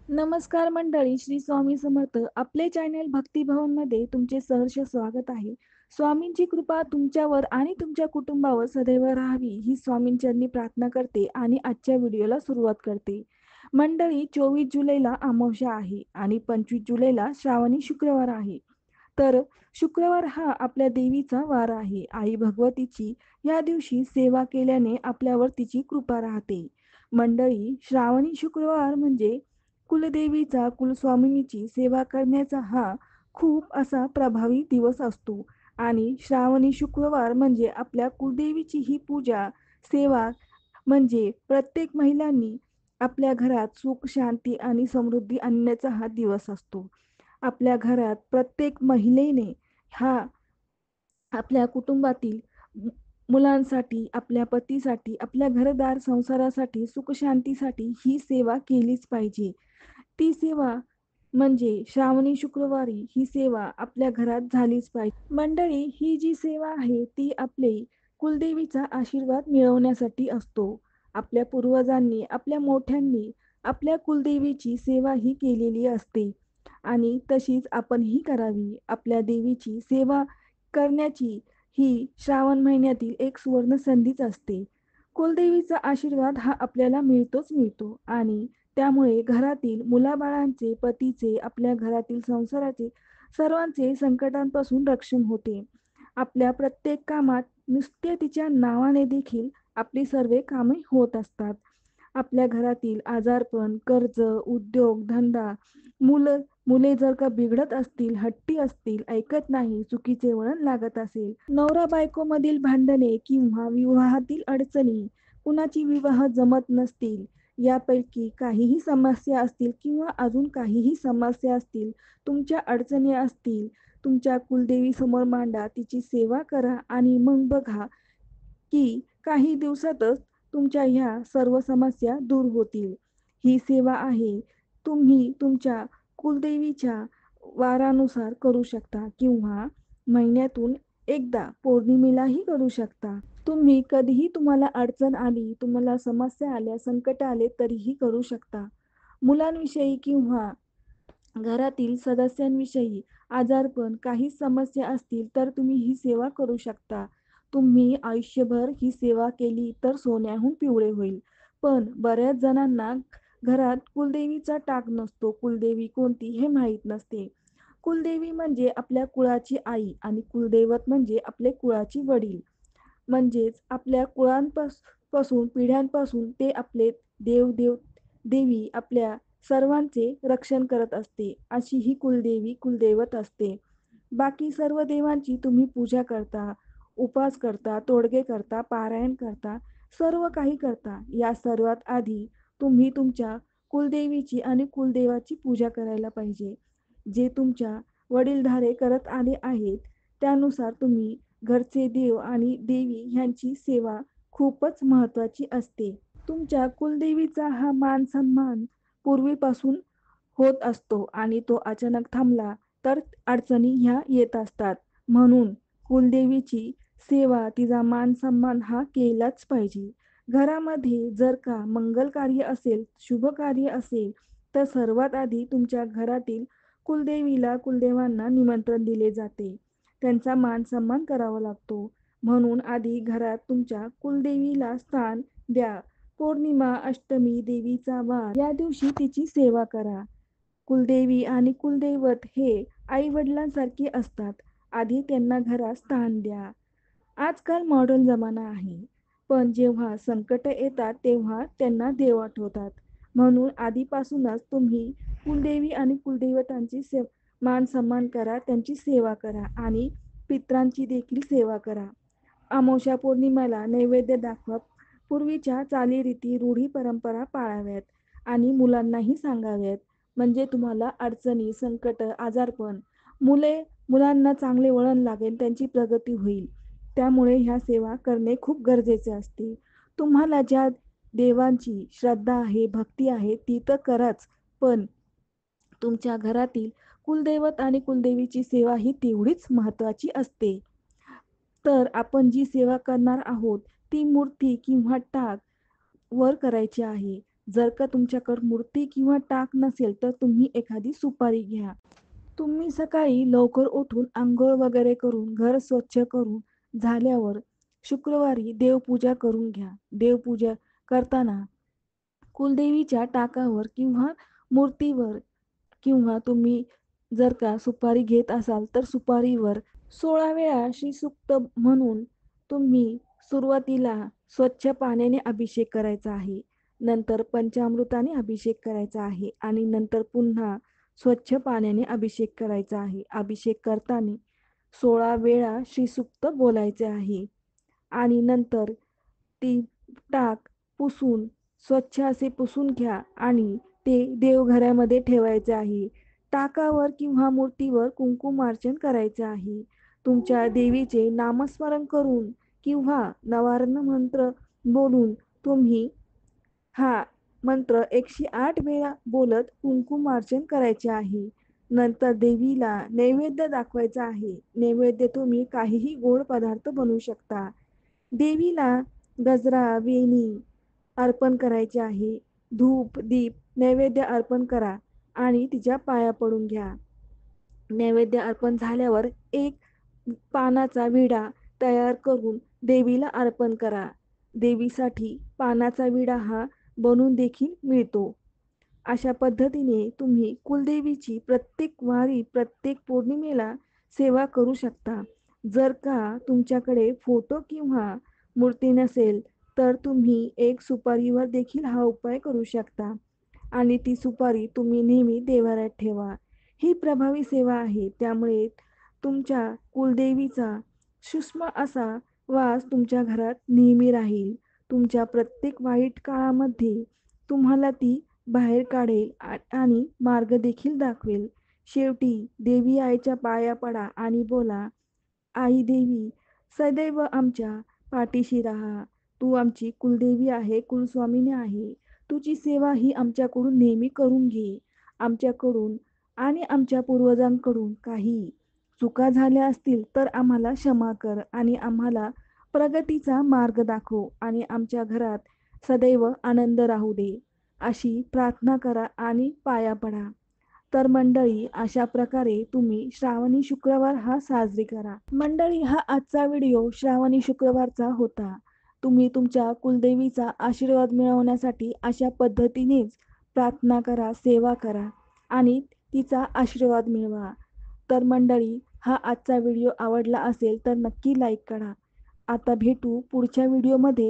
नमस्कार मंडळी, श्री स्वामी समर्थ. आपले चॅनल भक्तिभवनमध्ये तुमचे सहर्ष स्वागत आहे. स्वामींची कृपा तुमच्यावर आणि तुमच्या कुटुंबावर सदैव राहावी ही स्वामींचरणी प्रार्थना करते आणि आजच्या व्हिडिओला सुरुवात करते. मंडळी, 24 जुलैला अमावस्या आहे आणि 25 जुलैला श्रावणी शुक्रवार आहे. तर शुक्रवार हा आपल्या देवीचा वार आहे. आई भगवतीची या दिवशी सेवा केल्याने आपल्यावर तिची कृपा राहते. मंडळी, श्रावणी शुक्रवार म्हणजे कुलदेवीचा, कुलस्वामिनीची सेवा करण्याचा हा खूप असा प्रभावी दिवस असतो आणि श्रावणी शुक्रवार म्हणजे आपल्या कुलदेवीची ही पूजा, सेवा म्हणजे प्रत्येक महिलांनी आपल्या घरात सुख, शांती आणि समृद्धी आणण्याचा हा दिवस असतो. आपल्या घरात प्रत्येक महिलेने हा आपल्या कुटुंबातील मुलांसाठी, आपल्या पतीसाठी, आपल्या घरदार संसारासाठी, सुखशांतीसाठी ही सेवा केलीच पाहिजे. ती सेवा म्हणजे श्रावणी शुक्रवारी ही सेवा आपल्या घरात झालीच पाहिजे. मंडळी, ही जी सेवा आहे ती आपले कुलदेवीचा आशीर्वाद मिळवण्यासाठी असतो. आपल्या पूर्वजांनी, आपल्या मोठ्यांनी आपल्या कुलदेवीची सेवा ही केलेली असते आणि तशीच आपणही करावी. आपल्या देवीची सेवा करण्याची ही श्रावण महिन्यातील एक सुवर्ण संधीच असते. कुलदेवीचा आशीर्वाद हा आपल्याला मिळतोच मिळतो आणि त्यामुळे घरातील मुलाबाळांचे, पतीचे, आपल्या घरातील संसाराचे, सर्वांचे संकटांपासून रक्षण होते. आपल्या प्रत्येक कामात नुसते तिच्या नावाने देखील आपली सर्व कामे होत असतात. आपल्या घरातील आजारपण, कर्ज, उद्योग, धंदा, मुले जर का बिघडत असतील, हट्टी असतील, ऐकत नाही, चुकीचे वळण लागत असेल, नवरा बायकोमधील भांडणे किंवा विवाहातील अडचणी, कुणाची विवाह जमत नसतील, यापैकी काहीही समस्या असतील किंवा अजून काहीही समस्या असतील, तुमच्या अडचणी असतील, तुमच्या कुलदेवीसमोर मांडा, तिची सेवा करा आणि मग बघा की काही दिवसातच तुमच्या ह्या सर्व समस्या दूर होतील. ही सेवा आहे तुम्ही तुमच्या कुलदेवीच्या वारानुसार करू शकता किंवा महिन्यातून एकदा पौर्णिमेलाही करू शकता. तुम्ही कधीही तुम्हाला अडचण आली, तुम्हाला समस्या आल्या, संकट आले तरीही करू शकता. मुलांविषयी किंवा घरातील सदस्यांविषयी आजारपण काही समस्या असतील तर तुम्ही ही सेवा करू शकता. तुम्ही आयुष्यभर ही सेवा केली तर सोन्याहून पिवळे होईल. पण बऱ्याच जणांना घरात कुलदेवीचा टाक नसतो. कुलदेवी कोणती हे माहीत नसते. कुलदेवी म्हणजे आपल्या कुळाची आई आणि कुलदैवत म्हणजे आपले कुळाची वडील. म्हणजेच आपल्या कुळांपासून पिढ्यांपासून ते आपले देवी आपल्या सर्वांचे रक्षण करत असते. अशी ही कुलदेवी, कुलदैवत असते. बाकी सर्व देवांची तुम्ही पूजा करता, उपास करता, तोडगे करता, पारायण करता, सर्व काही करता. या सर्वात आधी तुम्ही तुमच्या कुलदेवीची आणि कुलदेवाची पूजा करायला पाहिजे. जे तुमच्या वडीलधारे करत आले आहेत, त्यानुसार तुम्ही घरचे देव आणि देवी ह्यांची सेवा खूपच महत्त्वाची असते. तुमच्या कुलदेवीचा हा मान-सन्मान पूर्वीपासून होत असतो आणि तो अचानक थांबला तर अडचणी ह्या येत असतात. म्हणून कुलदेवीची सेवा, तिचा मान-सन्मान हा केलाच पाहिजे. घरामध्ये जर का मंगल कार्य असेल, शुभ कार्य असेल, तर सर्वात आधी तुमच्या घरातील कुलदेवीला, कुलदेवांना निमंत्रण दिले जाते. त्यांचा मान-सन्मान करावा लागतो. म्हणून आधी घरात तुमच्या कुलदेवीला स्थान द्या. पौर्णिमा, अष्टमी, देवीचा वार या दिवशी तिची सेवा करा. कुलदेवी आणि कुलदैवत हे आई-वडिलांसारखे असतात. आधी त्यांना घरात स्थान द्या. आजकाल मॉडर्न जमाना आहे. पण जेव्हा संकट येतात तेव्हा त्यांना देव आठवतात. म्हणून आधीपासूनच तुम्ही कुलदेवी आणि कुलदैवतांची मान-सन्मान करा, त्यांची सेवा करा आणि पितरांची देखील सेवा करा. अमावस्या पौर्णिमेला नैवेद्य दाखवा. पूर्वीच्या चालीरीती, रूढी, परंपरा पाळाव्यात आणि मुलांनाही सांगाव्यात. म्हणजे तुम्हाला अडचणी, संकट, आजारपण, मुलांना चांगले वळण लागेल, त्यांची प्रगती होईल. त्यामुळे ह्या सेवा करणे खूप गरजेचे असते. तुम्हाला ज्या देवांची श्रद्धा आहे, भक्ती आहे ती तर कराच, पण तुमच्या घरातील कुलदैवत आणि कुलदेवीची सेवा ही तेवढीच महत्त्वाची असते. तर आपण जी सेवा करणार आहोत ती मूर्ती किंवा टाक वर करायची आहे. जर का तुमच्याकडे मूर्ती किंवा टाक नसेल तर तुम्ही एखादी सुपारी घ्या. तुम्ही सकाळी लवकर उठून अंघोळ वगैरे करून घर स्वच्छ करून झाल्यावर शुक्रवारी देवपूजा करून घ्या. देवपूजा करताना कुलदेवीच्या टाकावर किंवा मूर्तीवर किंवा तुम्ही जर का सुपारी घेत असाल तर सुपारीवर 16 वेळा श्रीसूक्त म्हणून तुम्ही सुरुवातीला स्वच्छ पाण्याने अभिषेक करायचा आहे. नंतर पंचामृताने अभिषेक करायचा आहे आणि नंतर पुन्हा स्वच्छ पाण्याने अभिषेक करायचा आहे. अभिषेक करताना 16 वेळा श्रीसूक्त बोलायचे आहे आणि नंतर ती टाक पुसून स्वच्छ असे पुसून घ्या आणि ते देवघरामध्ये ठेवायचे आहे. टाकावर किंवा मूर्तीवर कुंकुमार्चन करायचे आहे. तुमच्या देवीचे नामस्मरण करून किंवा नवारण मंत्र बोलून तुम्ही हा मंत्र 108 वेळा बोलत कुंकुमार्चन करायचे आहे. नंतर देवीला नैवेद्य दाखवायचा आहे. नैवेद्य तुम्ही काहीही गोड पदार्थ बनवू शकता. देवीला गजरा, वेणी अर्पण करायचे आहे. धूप, दीप, नैवेद्य अर्पण करा आणि तिच्या पाया पडून घ्या. नैवेद्य अर्पण झाल्यावर एक पानाचा विडा तयार करून देवीला अर्पण करा. देवीसाठी पानाचा विडा हा बनवून देखील मिळतो. अशा पद्धतीने तुम्ही कुलदेवीची प्रत्येक वारी, प्रत्येक पौर्णिमेला सेवा करू शकता. जर का तुमच्याकडे फोटो किंवा मूर्ती नसेल, तर तुम्ही एक सुपारीवर देखील हा उपाय करू शकता आणि ती सुपारी तुम्ही नेहमी देव्हाऱ्यात ठेवा. ही प्रभावी सेवा आहे. त्यामुळे तुमच्या कुलदेवीचा सूक्ष्म असा वास तुमच्या घरात नेहमी राहील. तुमच्या प्रत्येक वाईट काळामध्ये तुम्हाला ती बाहेर काढेल आणि मार्ग देखील दाखवेल. शेवटी देवी आईच्या पाया पडा आणि बोला, आई देवी सदैव आमच्या पाठीशी राहा. तू आमची कुलदेवी आहे, कुलस्वामिनी आहे. तुझी सेवा ही आमच्याकडून नेहमी करून घे. आमच्याकडून आणि आमच्या पूर्वजांकडून काही चुका झाल्या असतील तर आम्हाला क्षमा कर आणि आम्हाला प्रगतीचा मार्ग दाखव आणि आमच्या घरात सदैव आनंद राहू दे. अशी प्रार्थना करा आणि पाया पडा. तर मंडळी अशा प्रकारे तुम्ही श्रावणी शुक्रवार हा साजरी करा. मंडळी हा आजचा व्हिडिओ श्रावणी शुक्रवारचा होता. तुम्ही तुमच्या कुलदेवीचा आशीर्वाद मिळवण्यासाठी अशा पद्धतीनेच प्रार्थना करा, सेवा करा आणि तिचा आशीर्वाद मिळवा. तर मंडळी हा आजचा व्हिडिओ आवडला असेल तर नक्की लाईक करा. आता भेटू पुढच्या व्हिडिओमध्ये.